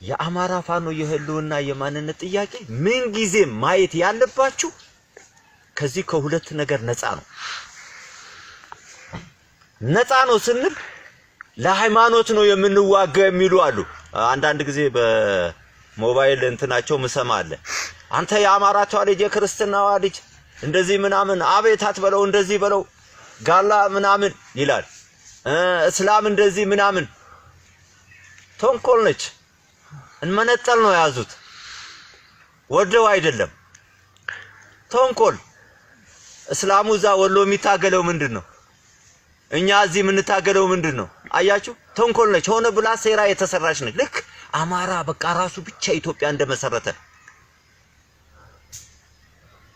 የአማራ ፋኖ የህልውና የማንነት ጥያቄ ምን ጊዜ ማየት ያለባችሁ ከዚህ ከሁለት ነገር ነፃ ነው። ነፃ ነው ስንል ለሃይማኖት ነው የምንዋጋው የሚሉ አሉ። አንዳንድ ጊዜ በሞባይል እንትናቸው ምሰማለ አንተ የአማራ ልጅ የክርስትናዋ ልጅ እንደዚህ ምናምን አቤት አትበለው እንደዚህ በለው ጋላ ምናምን ይላል። እስላም እንደዚህ ምናምን ተንኮል ነች። እንመነጠል ነው ያዙት ወደው አይደለም ተንኮል። እስላሙ ዛ ወሎ የሚታገለው ምንድነው? እኛ እዚህ የምንታገለው ምንድነው? አያችሁ ተንኮል ነች። ሆነ ብላ ሴራ የተሰራች ነች። ልክ አማራ በቃ ራሱ ብቻ ኢትዮጵያ እንደመሰረተ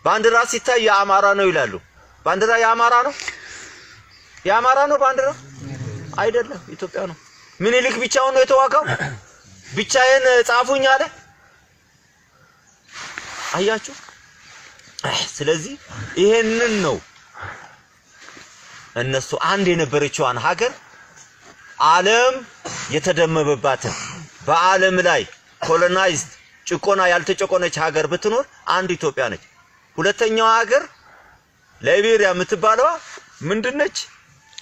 ባንዲራ ሲታይ የአማራ ነው ይላሉ። ባንዲራ የአማራ ነው? የአማራ ነው ባንዲራ አይደለም፣ ኢትዮጵያ ነው። ምኒልክ ብቻውን ነው የተዋጋው? ብቻዬን ጻፉኝ አለ። አያችሁ። ስለዚህ ይሄንን ነው እነሱ አንድ የነበረችዋን ሀገር ዓለም የተደመበባትን በዓለም ላይ ኮሎናይዝድ ጭቆና ያልተጨቆነች ሀገር ብትኖር አንድ ኢትዮጵያ ነች። ሁለተኛው ሀገር ላይቤሪያ የምትባለዋ ምንድነች?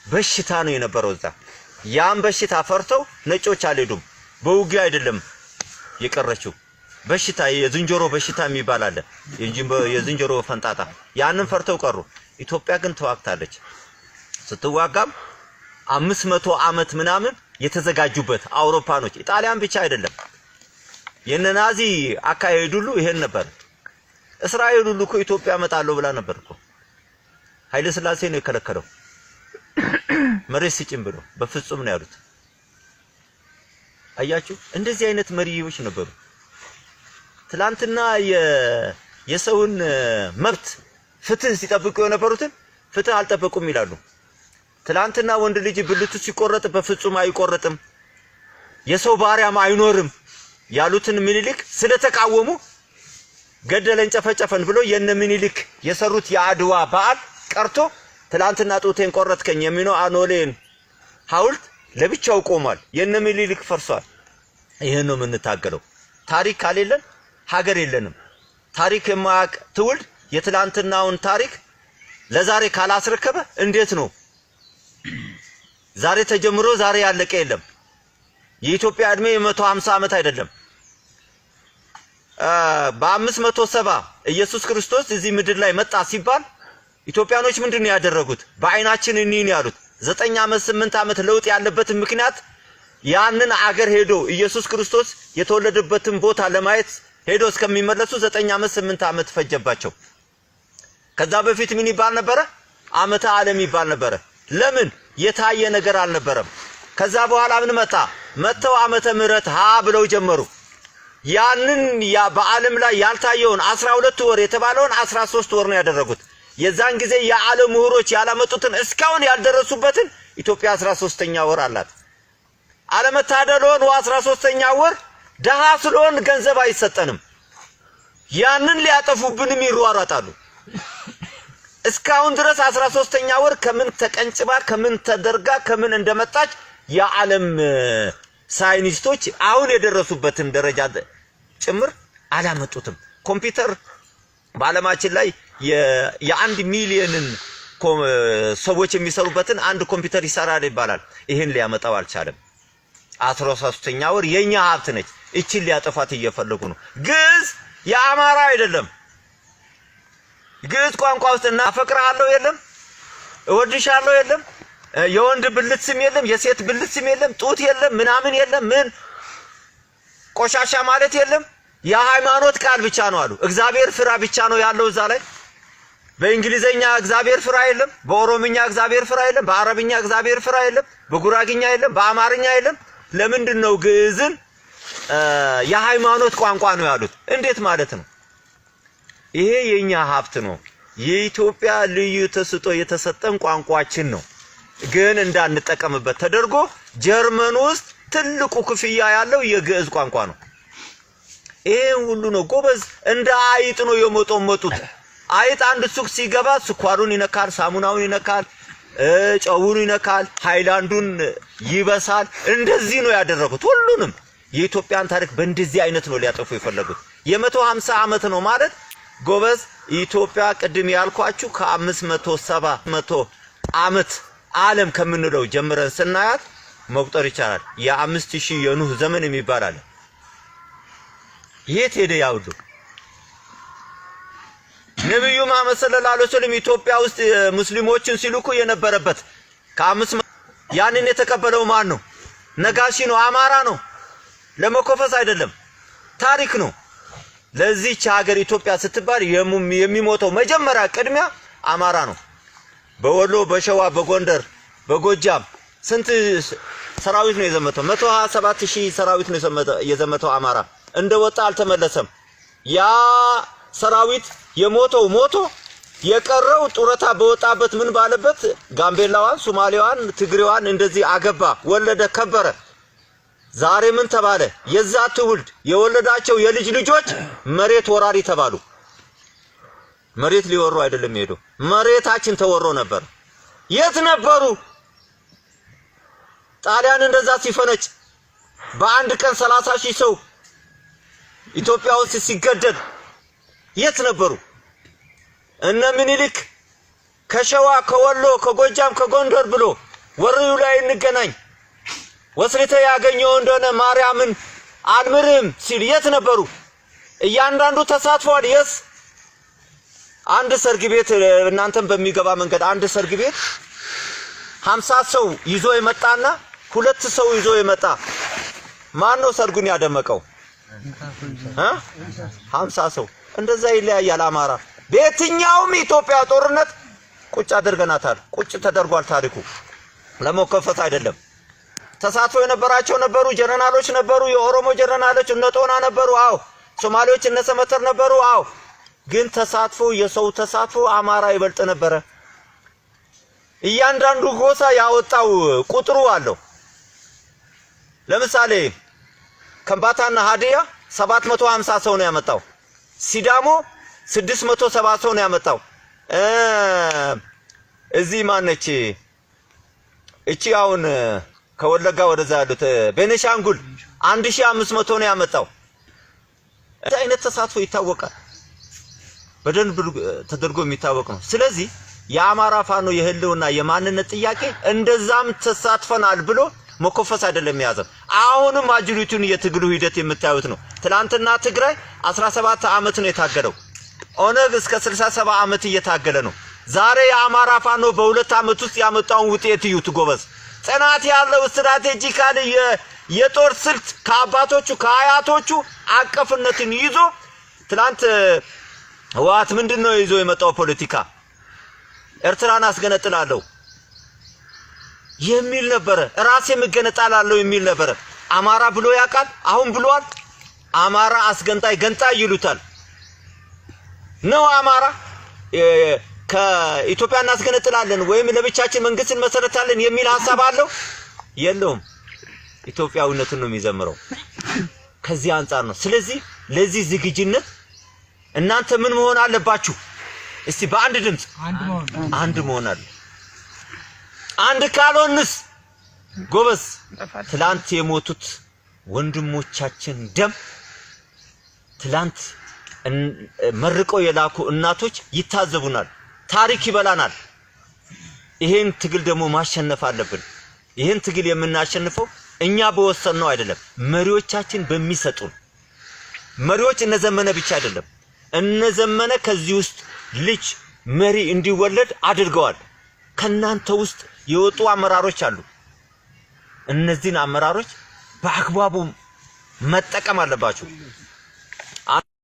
በሽታ ነው የነበረው እዛ። ያን በሽታ ፈርተው ነጮች አልሄዱም። በውጊያ አይደለም የቀረችው በሽታ የዝንጀሮ በሽታ የሚባል አለ። የዝንጀሮ ፈንጣጣ ያንን ፈርተው ቀሩ። ኢትዮጵያ ግን ተዋግታለች። ስትዋጋም 500 ዓመት ምናምን የተዘጋጁበት አውሮፓኖች ኢጣሊያን ብቻ አይደለም የነናዚ አካሄድ ሁሉ ይሄን ነበር። እስራኤል ሁሉ እኮ ኢትዮጵያ መጣለው ብላ ነበር እኮ። ኃይለ ሥላሴ ነው የከለከለው መሬት ስጭን ብሎ በፍጹም ነው ያሉት። አያችሁ እንደዚህ አይነት መሪዎች ነበሩ። ትላንትና የሰውን መብት ፍትህ ሲጠብቁ የነበሩትን ፍትህ አልጠበቁም ይላሉ። ትላንትና ወንድ ልጅ ብልቱ ሲቆረጥ በፍጹም አይቆረጥም የሰው ባሪያም አይኖርም ያሉትን ምኒልክ ስለተቃወሙ ገደለን ጨፈጨፈን ብሎ የነ ምኒልክ የሰሩት የአድዋ በዓል ቀርቶ ትላንትና ጡቴን ቆረጥከኝ የሚለው አኖሌን ሐውልት ለብቻው ቆሟል። የነ ምኒልክ ፈርሷል። ይሄን ነው የምንታገለው። ታሪክ ካሌለን ሀገር የለንም። ታሪክ የማያውቅ ትውልድ የትላንትናውን ታሪክ ለዛሬ ካላስረከበ እንዴት ነው? ዛሬ ተጀምሮ ዛሬ ያለቀ የለም። የኢትዮጵያ እድሜ 150 ዓመት አይደለም። በ570 ኢየሱስ ክርስቶስ እዚህ ምድር ላይ መጣ ሲባል ኢትዮጵያኖች ምንድነው ያደረጉት? በአይናችን እንይን ያሉት 9 ዓመት 8 ዓመት ለውጥ ያለበትን ምክንያት ያንን አገር ሄዶ ኢየሱስ ክርስቶስ የተወለደበትን ቦታ ለማየት ሄዶ እስከሚመለሱ 9 ዓመት 8 ዓመት ፈጀባቸው። ከዛ በፊት ምን ይባል ነበረ? ዓመተ ዓለም ይባል ነበረ። ለምን? የታየ ነገር አልነበረም። ከዛ በኋላ ምን መጣ? መተው ዓመተ ምህረት ሀ ብለው ጀመሩ። ያንን በዓለም ላይ ያልታየውን 12 ወር የተባለውን 13 ወር ነው ያደረጉት። የዛን ጊዜ የዓለም ምሁሮች ያላመጡትን እስካሁን ያልደረሱበትን ኢትዮጵያ 13ኛ ወር አላት። አለመታደሎን 13ኛ ወር ደሃ ስለሆን ገንዘብ አይሰጠንም። ያንን ሊያጠፉብንም ይሯሯጣሉ። እስካሁን ድረስ 13ኛ ወር ከምን ተቀንጭባ ከምን ተደርጋ ከምን እንደመጣች የዓለም ሳይንቲስቶች አሁን የደረሱበትን ደረጃ ጭምር አላመጡትም። ኮምፒውተር በዓለማችን ላይ የ1 ሚሊዮንን ሰዎች የሚሰሩበትን አንድ ኮምፒውተር ይሰራል ይባላል። ይሄን ሊያመጣው አልቻለም። 13ኛ ወር የኛ ሀብት ነች። እቺን ሊያጠፋት እየፈለጉ ነው። ግዕዝ የአማራ አይደለም። ግዕዝ ቋንቋ ውስጥ እናፈቅርሃለሁ የለም፣ እወድሻለሁ የለም፣ የወንድ ብልት ስም የለም፣ የሴት ብልት ስም የለም፣ ጡት የለም፣ ምናምን የለም፣ ምን ቆሻሻ ማለት የለም። የሃይማኖት ቃል ብቻ ነው አሉ። እግዚአብሔር ፍራ ብቻ ነው ያለው እዛ ላይ። በእንግሊዘኛ እግዚአብሔር ፍራ የለም፣ በኦሮምኛ እግዚአብሔር ፍራ የለም፣ በአረብኛ እግዚአብሔር ፍራ የለም፣ በጉራግኛ የለም፣ በአማርኛ የለም። ለምንድን ነው ግዕዝን የሃይማኖት ቋንቋ ነው ያሉት? እንዴት ማለት ነው? ይሄ የኛ ሀብት ነው። የኢትዮጵያ ልዩ ተስጦ የተሰጠን ቋንቋችን ነው። ግን እንዳንጠቀምበት ተደርጎ ጀርመን ውስጥ ትልቁ ክፍያ ያለው የግዕዝ ቋንቋ ነው። ይሄ ሁሉ ነው ጎበዝ። እንደ አይጥ ነው የሞጦሞጡት። አይጥ አንድ ሱቅ ሲገባ ስኳሩን ይነካል፣ ሳሙናውን ይነካል፣ ጨውን ይነካል፣ ሃይላንዱን ይበሳል። እንደዚህ ነው ያደረጉት። ሁሉንም የኢትዮጵያን ታሪክ በእንደዚህ አይነት ነው ሊያጠፉ የፈለጉት። የ150 ዓመት ነው ማለት ጎበዝ ኢትዮጵያ ቅድም ያልኳችሁ ከ570 ዓመት ዓለም ከምንለው ጀምረን ስናያት መቁጠር ይቻላል። የ5000 የኑህ ዘመን የሚባል አለ። የት ሄደ ያውዱ? ነብዩ መሐመድ ሰለላሁ ዐለይሂ ወሰለም ኢትዮጵያ ውስጥ ሙስሊሞችን ሲልኩ የነበረበት ያንን የተቀበለው ማን ነው? ነጋሺ ነው? አማራ ነው? ለመኮፈስ አይደለም፣ ታሪክ ነው። ለዚህች ሀገር ኢትዮጵያ ስትባል የሚሞተው መጀመሪያ ቅድሚያ አማራ ነው። በወሎ፣ በሸዋ፣ በጎንደር፣ በጎጃም ስንት ሰራዊት ነው የዘመተው? 127000 ሰራዊት ነው የዘመተው አማራ። እንደወጣ አልተመለሰም። ያ ሰራዊት የሞተው ሞቶ የቀረው ጡረታ በወጣበት ምን ባለበት ጋምቤላዋን፣ ሶማሌዋን፣ ትግሬዋን እንደዚህ አገባ፣ ወለደ፣ ከበረ። ዛሬ ምን ተባለ? የዛ ትውልድ የወለዳቸው የልጅ ልጆች መሬት ወራሪ ተባሉ። መሬት ሊወሩ አይደለም ሄዶ መሬታችን ተወሮ ነበር። የት ነበሩ? ጣሊያን እንደዛ ሲፈነጭ በአንድ ቀን 30000 ሰው ኢትዮጵያ ውስጥ ሲገደል የት ነበሩ? እነ ምኒልክ ከሸዋ ከወሎ ከጎጃም ከጎንደር ብሎ ወሬው ላይ እንገናኝ ወስልተ ያገኘው እንደሆነ ማርያምን አልምርም ሲል የት ነበሩ? እያንዳንዱ ተሳትፏል። የስ አንድ ሰርግ ቤት እናንተም በሚገባ መንገድ አንድ ሰርግ ቤት 50 ሰው ይዞ የመጣና 2 ሰው ይዞ የመጣ ማን ነው ሰርጉን ያደመቀው? 50 ሰው። እንደዛ ይለያያል። አማራ በየትኛውም ኢትዮጵያ ጦርነት ቁጭ አድርገናታል። ቁጭ ተደርጓል። ታሪኩ ለመከፈት አይደለም። ተሳትፎ የነበራቸው ነበሩ፣ ጀነራሎች ነበሩ፣ የኦሮሞ ጀነራሎች እነ ጦና ነበሩ። አዎ ሶማሌዎች እነ ሰመተር ነበሩ። አዎ ግን ተሳትፎ የሰው ተሳትፎ አማራ ይበልጥ ነበረ። እያንዳንዱ ጎሳ ያወጣው ቁጥሩ አለው። ለምሳሌ ከምባታና ሀዲያ 750 ሰው ነው ያመጣው። ሲዳሞ 670 ሰው ነው ያመጣው። እዚህ ማነች እቺ አሁን ከወለጋ ወደዛ ያሉት ቤኒሻንጉል 1500 ነው ያመጣው። እዚህ አይነት ተሳትፎ ይታወቃል። በደንብ ተደርጎ የሚታወቅ ነው። ስለዚህ የአማራ ፋኖ የህልውና የማንነት ጥያቄ እንደዛም ተሳትፈናል ብሎ መኮፈስ አይደለም ያዘው። አሁንም አጅሪቱን የትግሉ ሂደት የምታዩት ነው። ትላንትና ትግራይ 17 ዓመት ነው የታገለው። ኦነግ እስከ 67 ዓመት እየታገለ ነው። ዛሬ የአማራ ፋኖ በ2 ዓመት ውስጥ ያመጣውን ውጤት እዩት ጎበዝ። ጽናት ያለው ስትራቴጂካሊ የጦር ስልት ከአባቶቹ ከአያቶቹ አቀፍነትን ይዞ ትላንት ህወሓት ምንድነው ይዞ የመጣው ፖለቲካ? ኤርትራን አስገነጥላለሁ የሚል ነበረ። ራሴ መገነጣላለሁ የሚል ነበረ። አማራ ብሎ ያውቃል? አሁን ብሏል። አማራ አስገንጣይ ገንጣይ ይሉታል ነው። አማራ ከኢትዮጵያ እናስገነጥላለን ወይም ለብቻችን መንግስትን መሰረታለን የሚል ሐሳብ አለው? የለውም። ኢትዮጵያዊነትን ነው የሚዘምረው። ከዚህ አንፃር ነው። ስለዚህ ለዚህ ዝግጅነት እናንተ ምን መሆን አለባችሁ? እስቲ በአንድ ድምጽ አንድ መሆን አለ። አንድ ካልሆንስ ጎበዝ ትላንት የሞቱት ወንድሞቻችን ደም ትላንት መርቀው የላኩ እናቶች ይታዘቡናል። ታሪክ ይበላናል። ይሄን ትግል ደግሞ ማሸነፍ አለብን። ይሄን ትግል የምናሸንፈው እኛ በወሰንነው አይደለም፣ መሪዎቻችን በሚሰጡን። መሪዎች እነዘመነ ብቻ አይደለም፣ እነዘመነ ከዚህ ውስጥ ልጅ መሪ እንዲወለድ አድርገዋል። ከናንተ ውስጥ የወጡ አመራሮች አሉ። እነዚህን አመራሮች በአግባቡ መጠቀም አለባችሁ።